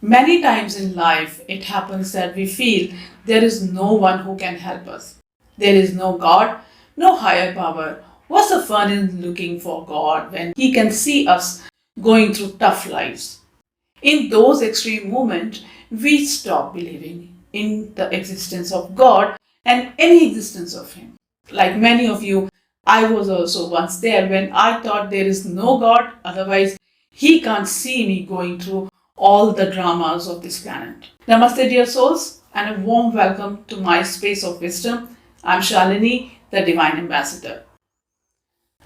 Many times in life, it happens that we feel there is no one who can help us. There is no God, no higher power. What's the fun in looking for God when He can see us going through tough lives? In those extreme moments, we stop believing in the existence of God and any existence of Him. Like many of you, I was also once there when I thought there is no God, otherwise, He can't see me going through all the dramas of this planet. Namaste, dear souls, and a warm welcome to my space of wisdom. I'm Shalini, the Divine Ambassador.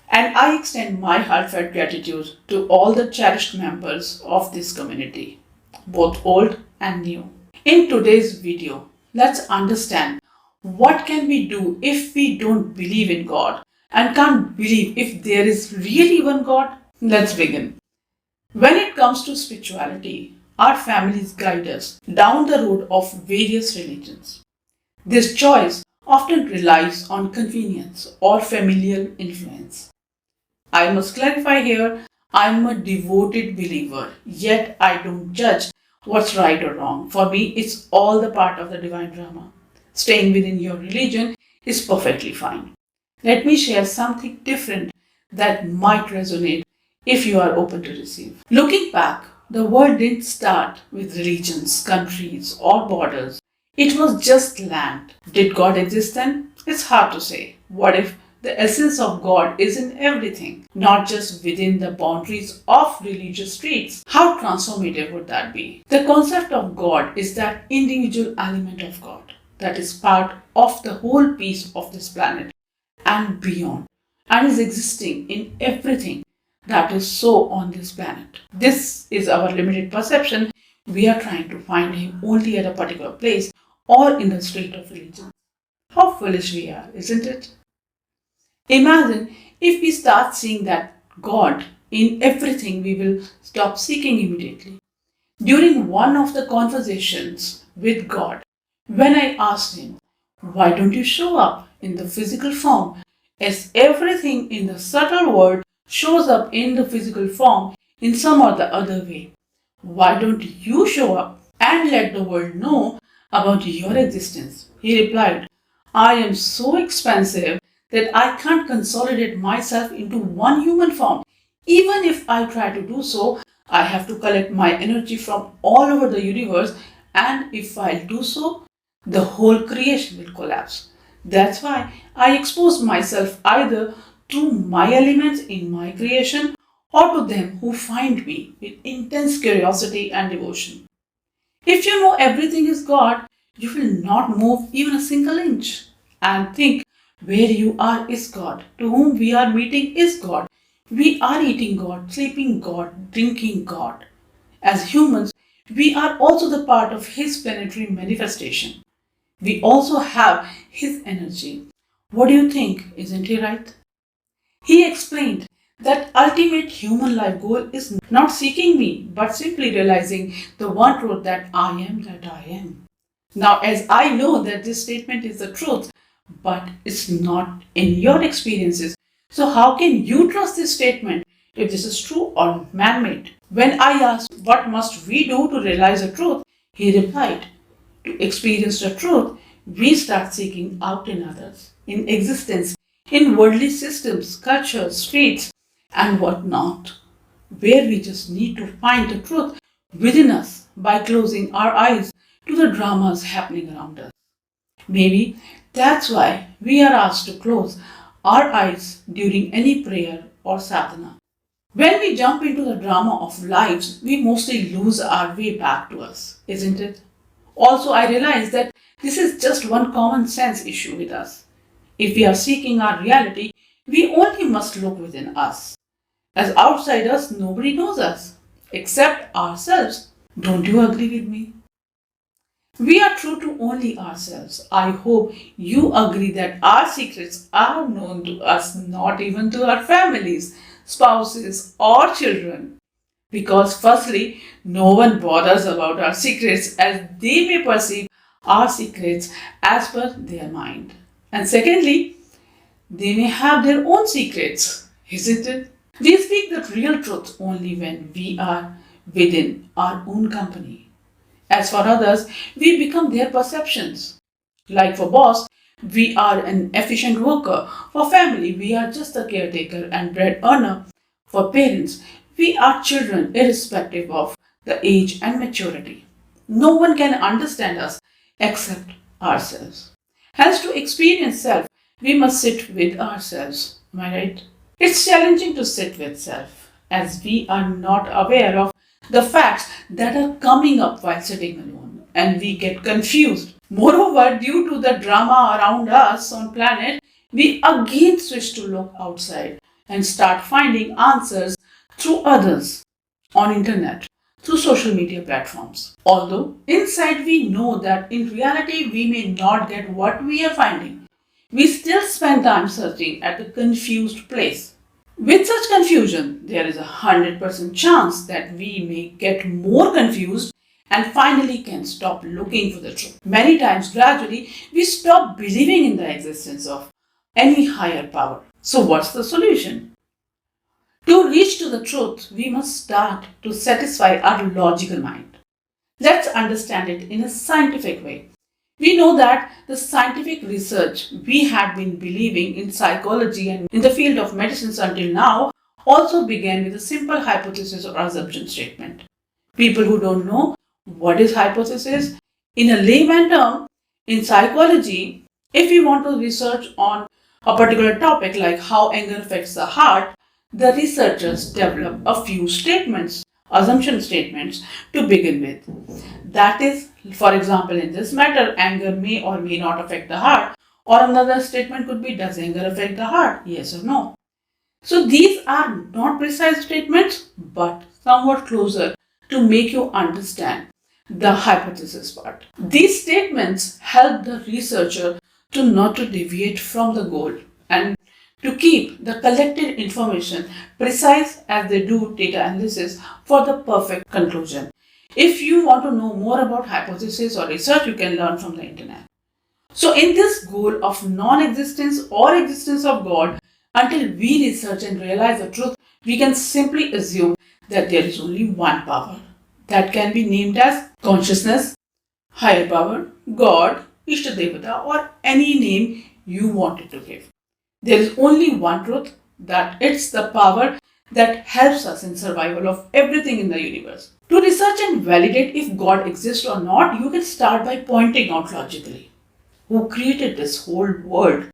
And I extend my heartfelt gratitude to all the cherished members of this community, both old and new. In today's video, let's understand what can we do if we don't believe in God and can't believe if there is really one God. Let's begin. When it comes to spirituality, our families guide us down the road of various religions. This choice often relies on convenience or familial influence. I must clarify here, I'm a devoted believer, yet I don't judge what's right or wrong. For me, it's all the part of the divine drama. Staying within your religion is perfectly fine. Let me share something different that might resonate if you are open to receive. Looking back, the world didn't start with religions, countries, or borders. It was just land. Did God exist then? It's hard to say. What if the essence of God is in everything, not just within the boundaries of religious streets? How transformative would that be? The concept of God is that individual element of God that is part of the whole piece of this planet and beyond, and is existing in everything that is so on this planet. This is our limited perception. We are trying to find Him only at a particular place or in the street of religion. How foolish we are, isn't it? Imagine if we start seeing that God in everything, we will stop seeking immediately. During one of the conversations with God, when I asked Him, why don't you show up in the physical form as everything in the subtle world shows up in the physical form in some or the other way? Why don't you show up and let the world know about your existence? He replied, I am so expansive that I can't consolidate myself into one human form. Even if I try to do so, I have to collect my energy from all over the universe, and if I do so, the whole creation will collapse. That's why I expose myself either to my elements in my creation or to them who find me with intense curiosity and devotion. If you know everything is God, you will not move even a single inch and think where you are is God, to whom we are meeting is God. We are eating God, sleeping God, drinking God. As humans, we are also the part of His planetary manifestation. We also have His energy. What do you think? Isn't He right? He explained that ultimate human life goal is not seeking me, but simply realizing the one truth that I am that I am. Now, as I know that this statement is the truth, but it's not in your experiences, so how can you trust this statement if this is true or man-made? When I asked what must we do to realize the truth, he replied, to experience the truth, we start seeking out in others, in existence, in worldly systems, cultures, faiths, and whatnot, where we just need to find the truth within us by closing our eyes to the dramas happening around us. Maybe that's why we are asked to close our eyes during any prayer or sadhana. When we jump into the drama of lives, we mostly lose our way back to us, isn't it? Also, I realize that this is just one common sense issue with us. If we are seeking our reality, we only must look within us. As outsiders, nobody knows us except ourselves. Don't you agree with me? We are true to only ourselves. I hope you agree that our secrets are known to us, not even to our families, spouses, or children. Because, firstly, no one bothers about our secrets as they may perceive our secrets as per their mind. And secondly, they may have their own secrets, isn't it? We speak the real truth only when we are within our own company. As for others, we become their perceptions. Like for boss, we are an efficient worker. For family, we are just a caretaker and bread earner. For parents, we are children irrespective of the age and maturity. No one can understand us except ourselves. Hence, to experience self, we must sit with ourselves. Am I right? It's challenging to sit with self as we are not aware of the facts that are coming up while sitting alone and we get confused. Moreover, due to the drama around us on planet, we again switch to look outside and start finding answers through others on internet, through social media platforms. Although inside we know that in reality we may not get what we are finding, we still spend time searching at the confused place. With such confusion, there is a 100% chance that we may get more confused and finally can stop looking for the truth. Many times, gradually, we stop believing in the existence of any higher power. So, what's the solution? To reach to the truth, we must start to satisfy our logical mind. Let's understand it in a scientific way. We know that the scientific research we had been believing in psychology and in the field of medicines until now also began with a simple hypothesis or assumption statement. People who don't know what is hypothesis, in a layman term, in psychology, if we want to research on a particular topic like how anger affects the heart, the researchers develop a few statements, assumption statements to begin with. That is, for example, in this matter, anger may or may not affect the heart. Or another statement could be, does anger affect the heart? Yes or no. So these are not precise statements, but somewhat closer to make you understand the hypothesis part. These statements help the researcher to not to deviate from the goal and to keep the collected information precise as they do data analysis for the perfect conclusion. If you want to know more about hypothesis or research, you can learn from the internet. So in this goal of non-existence or existence of God, until we research and realize the truth, we can simply assume that there is only one power that can be named as consciousness, higher power, God, Ishtadevata, or any name you wanted to give. There is only one truth, that it's the power that helps us in survival of everything in the universe. To research and validate if God exists or not, you can start by pointing out logically who created this whole world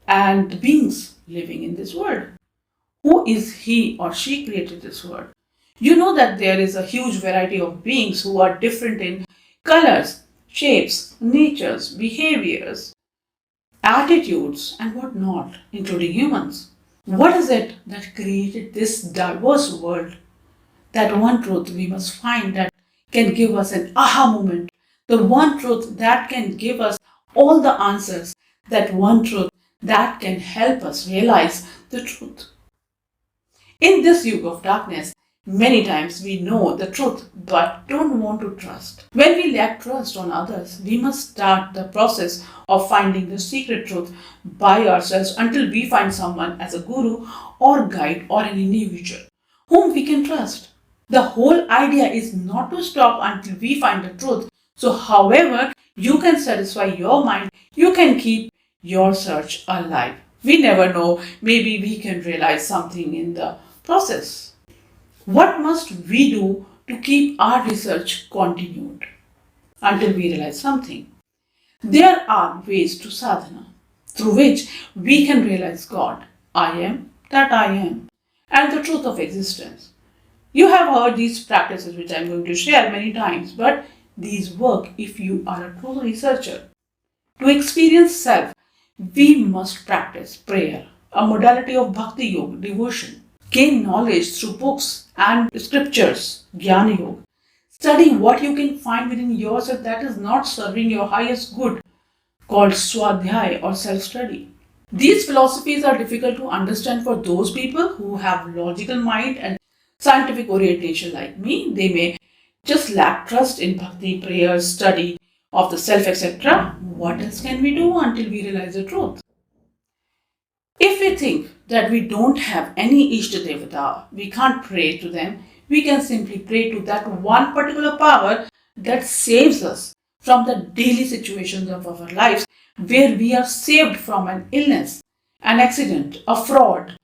and the beings living in this world. Who is he or she created this world? You know that there is a huge variety of beings who are different in colors, shapes, natures, behaviors, attitudes, and whatnot, including humans. What is it that created this diverse world? That one truth we must find that can give us an aha moment. The one truth that can give us all the answers. That one truth that can help us realize the truth. In this yuga of darkness, many times we know the truth but don't want to trust. When we lack trust on others, we must start the process of finding the secret truth by ourselves until we find someone as a guru or guide or an individual whom we can trust. The whole idea is not to stop until we find the truth. So, however you can satisfy your mind, you can keep your search alive. We never know, maybe we can realize something in the process. What must we do to keep our research continued until we realize something? There are ways to sadhana through which we can realize God, I am that I am, and the truth of existence. You have heard these practices which I am going to share many times, but these work if you are a true researcher. To experience self, we must practice prayer, a modality of bhakti yoga, devotion. Gain knowledge through books and scriptures, jnana yoga. Study what you can find within yourself that is not serving your highest good, called swadhyaya or self-study. These philosophies are difficult to understand for those people who have logical mind and scientific orientation like me. They may just lack trust in bhakti, prayer, study of the self, etc. What else can we do until we realize the truth? If we think that we don't have any Ishta Devata, we can't pray to them, we can simply pray to that one particular power that saves us from the daily situations of our lives, where we are saved from an illness, an accident, a fraud,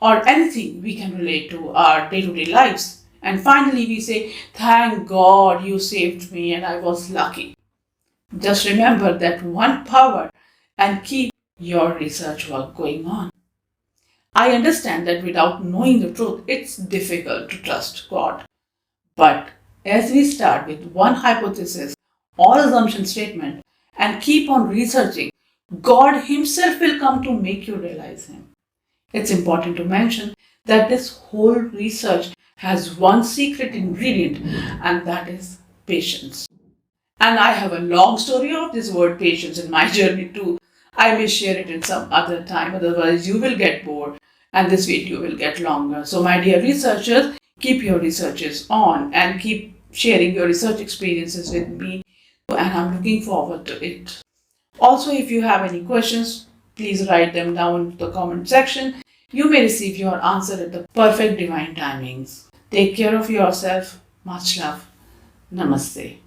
or anything we can relate to our day-to-day lives. And finally, we say, thank God you saved me and I was lucky. Just remember that one power and keep your research work going on. I understand that without knowing the truth, it's difficult to trust God. But as we start with one hypothesis or assumption statement and keep on researching, God Himself will come to make you realize Him. It's important to mention that this whole research has one secret ingredient, and that is patience. And I have a long story of this word patience in my journey too. I may share it in some other time, otherwise, you will get bored and this video will get longer. So, my dear researchers, keep your researches on and keep sharing your research experiences with me. And I'm looking forward to it. Also, if you have any questions, please write them down in the comment section. You may receive your answer at the perfect divine timings. Take care of yourself. Much love. Namaste.